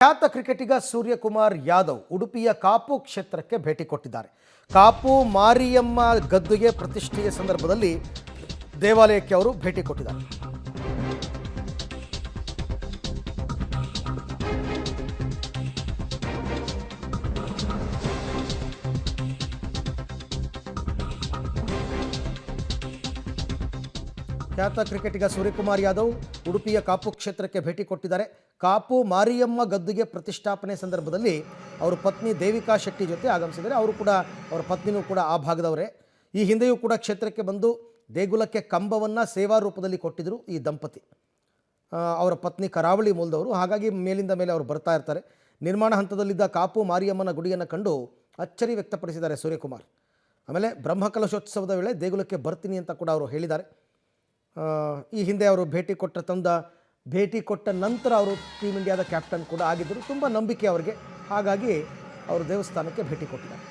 ಖ್ಯಾತ ಕ್ರಿಕೆಟಿಗ ಸೂರ್ಯಕುಮಾರ್ ಯಾದವ್ ಉಡುಪಿಯ ಕಾಪು ಕ್ಷೇತ್ರಕ್ಕೆ ಭೇಟಿ ಕೊಟ್ಟಿದ್ದಾರೆ. ಕಾಪು ಮಾರಿಯಮ್ಮ ಗದ್ದುಗೆ ಪ್ರತಿಷ್ಠೆಯ ಸಂದರ್ಭದಲ್ಲಿ ದೇವಾಲಯಕ್ಕೆ ಅವರು ಭೇಟಿ ಕೊಟ್ಟಿದ್ದಾರೆ. ಖ್ಯಾತ ಕ್ರಿಕೆಟಿಗ ಸೂರ್ಯಕುಮಾರ್ ಯಾದವ್ ಉಡುಪಿಯ ಕಾಪು ಕ್ಷೇತ್ರಕ್ಕೆ ಭೇಟಿ ಕೊಟ್ಟಿದ್ದಾರೆ. ಕಾಪು ಮಾರಿಯಮ್ಮ ಗದ್ದುಗೆ ಪ್ರತಿಷ್ಠಾಪನೆ ಸಂದರ್ಭದಲ್ಲಿ ಅವರು ಪತ್ನಿ ದೇವಿಕಾ ಶೆಟ್ಟಿ ಜೊತೆ ಆಗಮಿಸಿದ್ದಾರೆ. ಅವರು ಕೂಡ ಅವರ ಪತ್ನಿನೂ ಕೂಡ ಆ ಭಾಗದವರೇ. ಈ ಹಿಂದೆಯೂ ಕೂಡ ಕ್ಷೇತ್ರಕ್ಕೆ ಬಂದು ದೇಗುಲಕ್ಕೆ ಕಂಬವನ್ನು ಸೇವಾ ರೂಪದಲ್ಲಿ ಕೊಟ್ಟಿದ್ದರು ಈ ದಂಪತಿ. ಅವರ ಪತ್ನಿ ಕರಾವಳಿ ಮೂಲದವರು, ಹಾಗಾಗಿ ಮೇಲಿಂದ ಮೇಲೆ ಅವರು ಬರ್ತಾ ಇರ್ತಾರೆ. ನಿರ್ಮಾಣ ಹಂತದಲ್ಲಿದ್ದ ಕಾಪು ಮಾರಿಯಮ್ಮನ ಗುಡಿಯನ್ನು ಕಂಡು ಅಚ್ಚರಿ ವ್ಯಕ್ತಪಡಿಸಿದ್ದಾರೆ ಸೂರ್ಯಕುಮಾರ್. ಆಮೇಲೆ ಬ್ರಹ್ಮಕಲಶೋತ್ಸವದ ವೇಳೆ ದೇಗುಲಕ್ಕೆ ಬರ್ತೀನಿ ಅಂತ ಕೂಡ ಅವರು ಹೇಳಿದ್ದಾರೆ. ಈ ಹಿಂದೆ ಅವರು ಭೇಟಿ ಕೊಟ್ಟ ನಂತರ ಅವರು ಟೀಮ್ ಇಂಡಿಯಾದ ಕ್ಯಾಪ್ಟನ್ ಕೂಡ ಆಗಿದ್ದರು. ತುಂಬ ನಂಬಿಕೆ ಅವರಿಗೆ, ಹಾಗಾಗಿ ಅವರು ದೇವಸ್ಥಾನಕ್ಕೆ ಭೇಟಿ ಕೊಟ್ಟಿದ್ದಾರೆ.